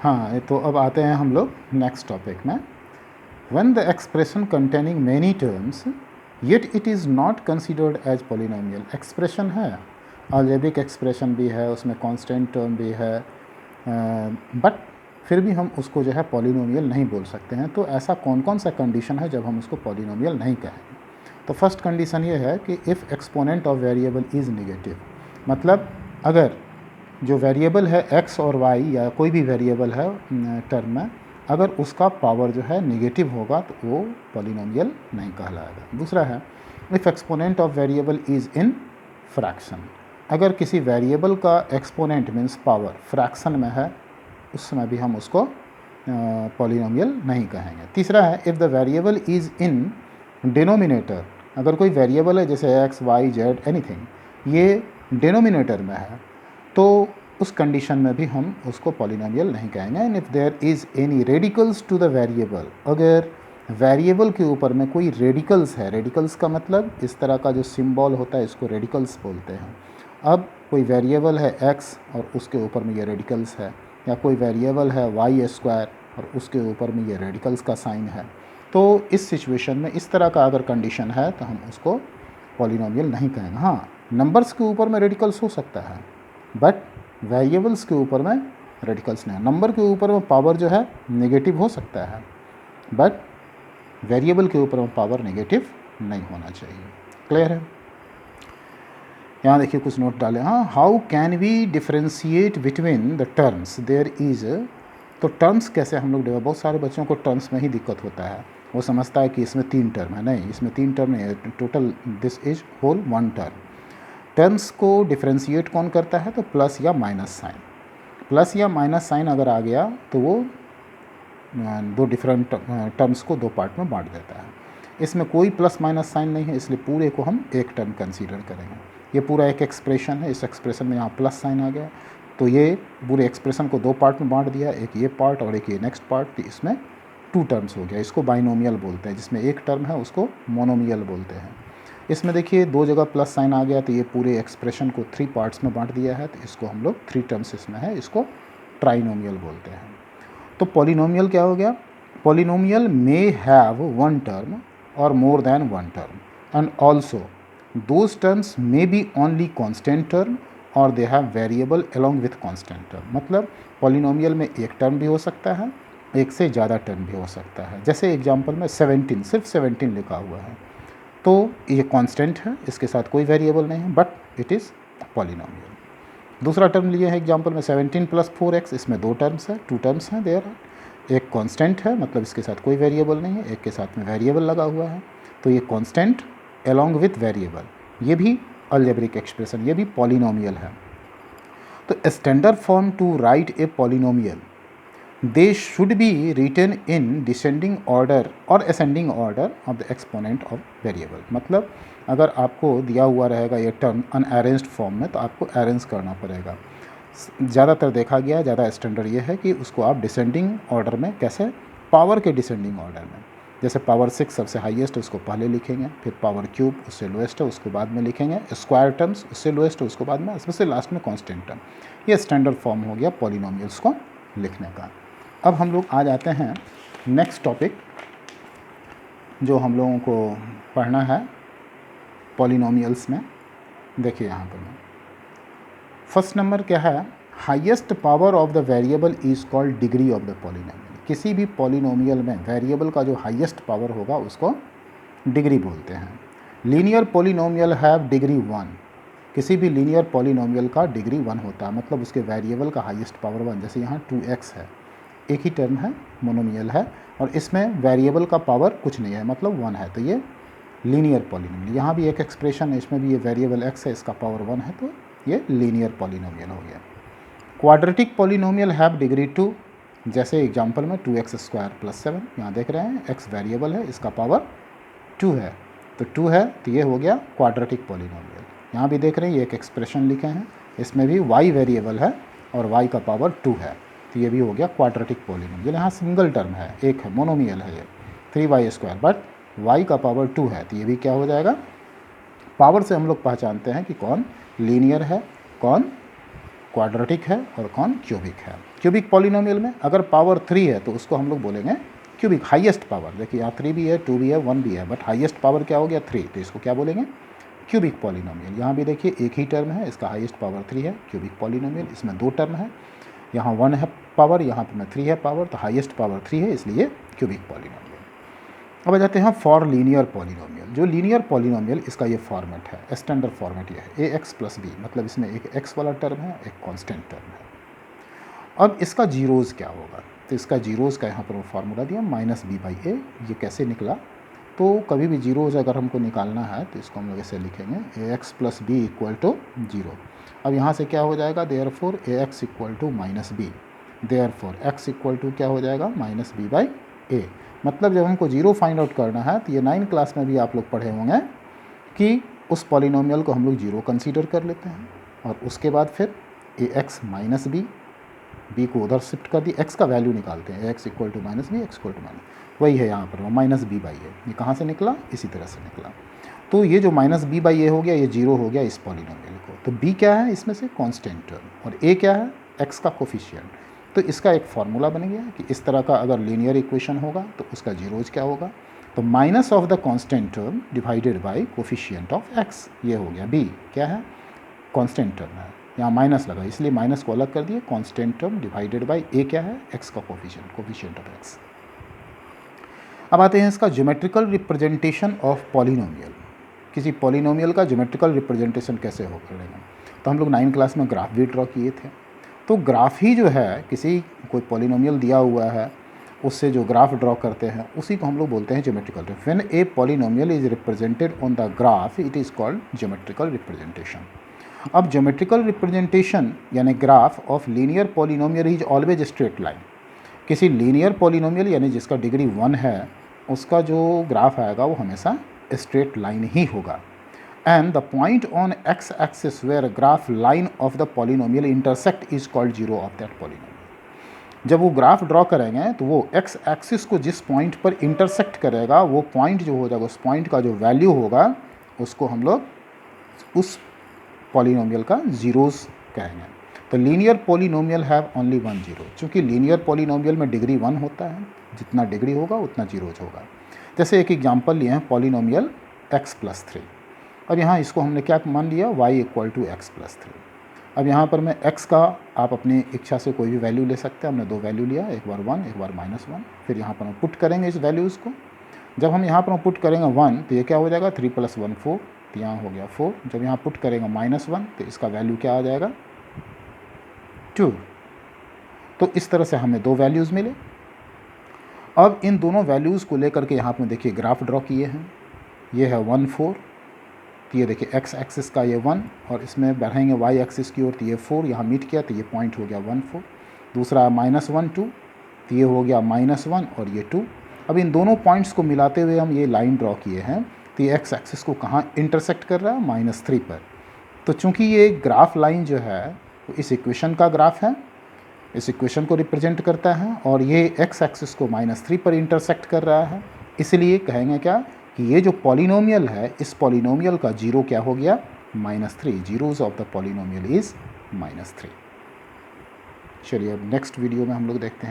हाँ, तो अब आते हैं हम लोग नेक्स्ट टॉपिक में। When the expression containing many terms yet it is not considered as polynomial. Expression है, अलजेब्रिक एक्सप्रेशन भी है, उसमें कांस्टेंट टर्म भी है, बट फिर भी हम उसको जो है पॉलिनोमियल नहीं बोल सकते हैं। तो ऐसा कौन कौन सा कंडीशन है जब हम उसको पॉलिनोमियल नहीं कहेंगे? तो फर्स्ट कंडीशन ये है कि if exponent of variable is negative, मतलब अगर जो वेरिएबल है x और y या कोई भी वेरिएबल है टर्म में, अगर उसका पावर जो है नेगेटिव होगा तो वो पॉलिनोमियल नहीं कहलाएगा। दूसरा है if exponent of variable is in fraction, अगर किसी वेरिएबल का एक्सपोनेंट मीन्स पावर फ्रैक्शन में है, उस समय भी हम उसको पॉलिनोमियल नहीं कहेंगे। तीसरा है if the variable is in denominator, अगर कोई वेरिएबल है जैसे x y z एनीथिंग ये डिनोमिनेटर में है तो उस कंडीशन में भी हम उसको पॉलिनोमियल नहीं कहेंगे। And if there is any radicals to the variable, अगर वेरिएबल के ऊपर में कोई रेडिकल्स है, रेडिकल्स का मतलब इस तरह का जो सिंबल होता है इसको रेडिकल्स बोलते हैं। अब कोई वेरिएबल है x और उसके ऊपर में ये रेडिकल्स है, या कोई वेरिएबल है y स्क्वायर और उसके ऊपर में ये रेडिकल्स का साइन है, तो इस सिचुएशन में इस तरह का अगर कंडीशन है तो हम उसको पॉलिनोमियल नहीं कहेंगे। हाँ, नंबर्स के ऊपर में रेडिकल्स हो सकता है बट वेरिएबल्स के ऊपर में रेडिकल्स नहीं है। नंबर के ऊपर में पावर जो है नेगेटिव हो सकता है बट वेरिएबल के ऊपर में पावर नेगेटिव नहीं होना चाहिए। क्लियर है? यहाँ देखिए कुछ नोट डाले। हाँ, how can we differentiate between the terms there is, तो टर्म्स कैसे हम लोग, बहुत सारे बच्चों को टर्म्स में ही दिक्कत होता है, वो समझता है कि इसमें 3 टर्म है। नहीं, इसमें 3 टर्म नहीं है, total this is whole 1 term. Terms को डिफ्रेंशिएट कौन करता है? तो प्लस या माइनस साइन। प्लस या माइनस साइन अगर आ गया तो वो दो डिफरेंट टर्म्स को 2 पार्ट में बांट देता है। इसमें कोई प्लस माइनस साइन नहीं है, इसलिए पूरे को हम एक टर्म कंसीडर करेंगे। ये पूरा एक एक्सप्रेशन है, इस एक्सप्रेशन में यहाँ प्लस साइन आ गया तो ये पूरे एक्सप्रेशन को 2 पार्ट में बांट दिया, एक ये पार्ट और एक ये नेक्स्ट पार्ट, तो इसमें 2 टर्म्स हो गया। इसको बाइनोमियल बोलते हैं, जिसमें एक टर्म है उसको मोनोमियल बोलते हैं। इसमें देखिए 2 जगह प्लस साइन आ गया तो ये पूरे एक्सप्रेशन को 3 पार्ट्स में बांट दिया है, तो इसको हम लोग 3 टर्म्स इसमें है, इसको ट्राइनोमियल बोलते हैं। तो पॉलिनोमियल क्या हो गया? पॉलिनोमियल मे हैव 1 टर्म और more than 1 term and also those terms may be only constant term और they have variable along with constant term. मतलब पॉलिनोमियल में एक टर्म भी हो सकता है, एक से ज़्यादा टर्म भी हो सकता है। जैसे एग्जांपल में 17, सिर्फ 17 लिखा हुआ है तो ये कांस्टेंट है, इसके साथ कोई वेरिएबल नहीं है बट इट इज़ पॉलिनोमियल। दूसरा टर्म लिए हैं एग्जांपल में 17 + 4x, इसमें 2 टर्म्स है, 2 टर्म्स हैं देयर। एक कांस्टेंट है, मतलब इसके साथ कोई वेरिएबल नहीं है, एक के साथ में वेरिएबल लगा हुआ है, तो ये कांस्टेंट अलॉन्ग विथ वेरिएबल, ये भी अलजेब्रिक एक्सप्रेशन, ये भी पॉलिनोमियल है। तो standard form to write a polynomial they should be written in descending order और ascending order of the exponent of variable। मतलब अगर आपको दिया हुआ रहेगा ये टर्म अनअरेंज्ड फॉर्म में तो आपको अरेंज करना पड़ेगा। ज़्यादातर देखा गया, ज़्यादा स्टैंडर्ड ये है कि उसको आप डिसेंडिंग ऑर्डर में, कैसे? पावर के डिसेंडिंग ऑर्डर में। जैसे पावर 6 सबसे हाईएस्ट है उसको पहले लिखेंगे, फिर पावर क्यूब उससे लोएस्ट है उसको बाद में लिखेंगे, स्क्वायर टर्म्स उससे लोएस्ट है उसको बाद में, सबसे लास्ट में कॉन्स्टेंट टर्म। ये स्टैंडर्ड फॉर्म हो गया पॉलिनोमियल्स को लिखने का। अब हम लोग आ जाते हैं नेक्स्ट टॉपिक जो हम लोगों को पढ़ना है पॉलिनोमियल्स में। देखिए यहाँ पर फर्स्ट नंबर क्या है? Highest power of the variable is called degree of the polynomial. किसी भी पॉलिनोमियल में वेरिएबल का जो हाईएस्ट पावर होगा उसको डिग्री बोलते हैं। लीनियर पॉलिनोमियल हैव डिग्री 1, किसी भी लीनियर पॉलिनोमियल का डिग्री 1 होता है, मतलब उसके वेरिएबल का हाईएस्ट पावर 1। जैसे यहाँ 2x है, एक ही टर्म है, मोनोमियल है और इसमें वेरिएबल का पावर कुछ नहीं है, मतलब 1 है, तो ये लीनियर पॉलिनोमियल। यहाँ भी एक एक्सप्रेशन है, इसमें भी ये वेरिएबल x है, इसका पावर 1 है, तो ये लीनियर पॉलिनोमियल हो गया। क्वाड्रेटिक पॉलिनोमियल हैव डिग्री 2, जैसे एग्जांपल में 2x² + 7, यहाँ देख रहे हैं x वेरिएबल है, इसका पावर 2 है, तो 2 है तो ये हो गया क्वाड्रेटिक पॉलिनोमियल। यहाँ भी देख रहे हैं ये एक एक्सप्रेशन लिखे हैं, इसमें भी y वेरिएबल है और y का पावर 2 है, तो ये भी हो गया क्वाड्रेटिक पॉलिनोमियल। यहाँ सिंगल टर्म है, एक है, मोनोमियल है ये 3y², बट y का पावर 2 है, तो ये भी क्या हो जाएगा? पावर से हम लोग पहचानते हैं कि कौन लीनियर है, कौन क्वाड्रेटिक है और कौन क्यूबिक है। क्यूबिक पॉलिनोमियल में अगर पावर 3 है तो उसको हम लोग बोलेंगे क्यूबिक, हाईएस्ट पावर। देखिए यहाँ 3 भी है, 2 भी है, 1 भी है, बट हाईएस्ट पावर क्या हो गया 3, तो इसको क्या बोलेंगे क्यूबिक पॉलिनोमियल। यहाँ भी देखिए एक ही टर्म है, इसका हाईएस्ट पावर 3 है, क्यूबिक पॉलिनोमियल। इसमें 2 टर्म है, यहाँ 1 है पावर, यहाँ पे में 3 है पावर, तो हाईएस्ट पावर 3 है, इसलिए क्यूबिक पॉलिनोमियल। अब आ जाते हैं फॉर लीनियर पॉलिनोमियल। जो लीनियर पॉलिनोमियल इसका ये फॉर्मेट है, स्टैंडर्ड फॉर्मेट ये है ax + b, मतलब इसमें एक x वाला टर्म है, एक कांस्टेंट टर्म है। अब इसका जीरोज़ क्या होगा, तो इसका जीरोज़ का यहाँ पर वो फार्मूला दिया -b/a। ये कैसे निकला, तो कभी भी जीरोज़ अगर हमको निकालना है तो इसको हम लोग ऐसे लिखेंगे ax + b = 0। अब यहाँ से क्या हो जाएगा, therefore ax = -b, therefore x क्या हो जाएगा -b/a। मतलब जब हमको जीरो फाइंड आउट करना है तो ये 9 क्लास में भी आप लोग पढ़े होंगे कि उस पॉलिनोमियल को हम लोग जीरो कंसीडर कर लेते हैं और उसके बाद फिर ax - b, b को उधर शिफ्ट कर दी, x का वैल्यू निकालते हैं, ax = -b, x = वही है यहाँ पर वो -b/a। ये कहाँ से निकला, इसी तरह से निकला। तो ये जो -b/a हो गया, ये जीरो हो गया इस पॉलिनोमियल को। तो b क्या है इसमें से, कांस्टेंट टर्म, और a क्या है, x का कोफिशिएंट। तो इसका एक फार्मूला बन गया कि इस तरह का अगर लीनियर इक्वेशन होगा तो उसका जीरोज क्या होगा, तो minus of the constant term divided by coefficient of x, ये हो गया। b क्या है, कांस्टेंट टर्म है, यहाँ माइनस लगा इसलिए माइनस को अलग कर दिए, constant term divided by a क्या है, x का कोफिशिएंट ऑफ x। अब आते हैं इसका ज्योमेट्रिकल रिप्रेजेंटेशन ऑफ पॉलिनोमियल। किसी पॉलिनोमियल का ज्योमेट्रिकल रिप्रेजेंटेशन कैसे हो करेगा, तो हम लोग 9 क्लास में ग्राफ भी ड्रॉ किए थे। तो ग्राफ ही जो है, किसी कोई पॉलिनोमियल दिया हुआ है उससे जो ग्राफ ड्रॉ करते हैं उसी को हम लोग बोलते हैं geometrical. When a polynomial is represented on the graph it is called geometrical representation. अब ज्योमेट्रिकल रिप्रेजेंटेशन यानी graph of linear polynomial is always straight line. किसी लीनियर पॉलिनोमियल यानी जिसका डिग्री 1 है उसका जो ग्राफ आएगा वो हमेशा स्ट्रेट लाइन ही होगा। And the point on x-axis where a graph line of the polynomial intersect is called zero of that polynomial। जब वो ग्राफ ड्रॉ करेंगे तो वो x एक्सिस को जिस पॉइंट पर इंटरसेक्ट करेगा वो पॉइंट जो हो जाएगा, उस पॉइंट का जो वैल्यू होगा उसको हम लोग उस पॉलिनोमियल का जीरोस कहेंगे। तो linear polynomial have only 1 zero. चूँकि लीनियर पॉलिनोमियल में डिग्री 1 होता है, जितना डिग्री होगा उतना जीरोज होगा। जैसे एक एग्जाम्पल लिए हैं पॉलिनोमियल x + 3। अब यहाँ इसको हमने क्या मान लिया, y = x + 3। अब यहाँ पर मैं x का आप अपनी इच्छा से कोई भी वैल्यू ले सकते हैं। हमने 2 वैल्यू लिया, एक बार 1 एक बार -1। फिर यहाँ पर हम पुट करेंगे इस वैल्यूज़ को। जब हम यहाँ पर पुट करेंगे 1 तो ये क्या हो जाएगा, 3 + 1 4, तो यहाँ हो गया 4। जब यहाँ पुट करेंगे -1 तो इसका वैल्यू क्या आ जाएगा 2। तो इस तरह से हमें 2 वैल्यूज़ मिले। अब इन दोनों वैल्यूज़ को लेकर के यहाँ पर देखिए ग्राफ ड्रॉ किए हैं। ये है 1 4, तो ये देखिए x एक्सिस का ये 1 और इसमें बढ़ेंगे y एक्सिस की ओर तो ये 4 यहाँ मीट किया तो ये पॉइंट हो गया 1 4। दूसरा -1 2, तो ये हो गया -1 और ये 2। अब इन दोनों पॉइंट्स को मिलाते हुए हम ये लाइन ड्रॉ किए हैं तो ये x एक्सिस को कहाँ इंटरसेक्ट कर रहा है, -3 पर। तो चूँकि ये ग्राफ लाइन जो है वो इस इक्वेशन का ग्राफ है, इस इक्वेशन को रिप्रेजेंट करता है और ये x एक्सिस को -3 पर इंटरसेक्ट कर रहा है, इसलिए कहेंगे क्या कि ये जो पॉलिनोमियल है इस पॉलिनोमियल का जीरो क्या हो गया, -3। Zeros of the polynomial is -3। चलिए अब नेक्स्ट वीडियो में हम लोग देखते हैं।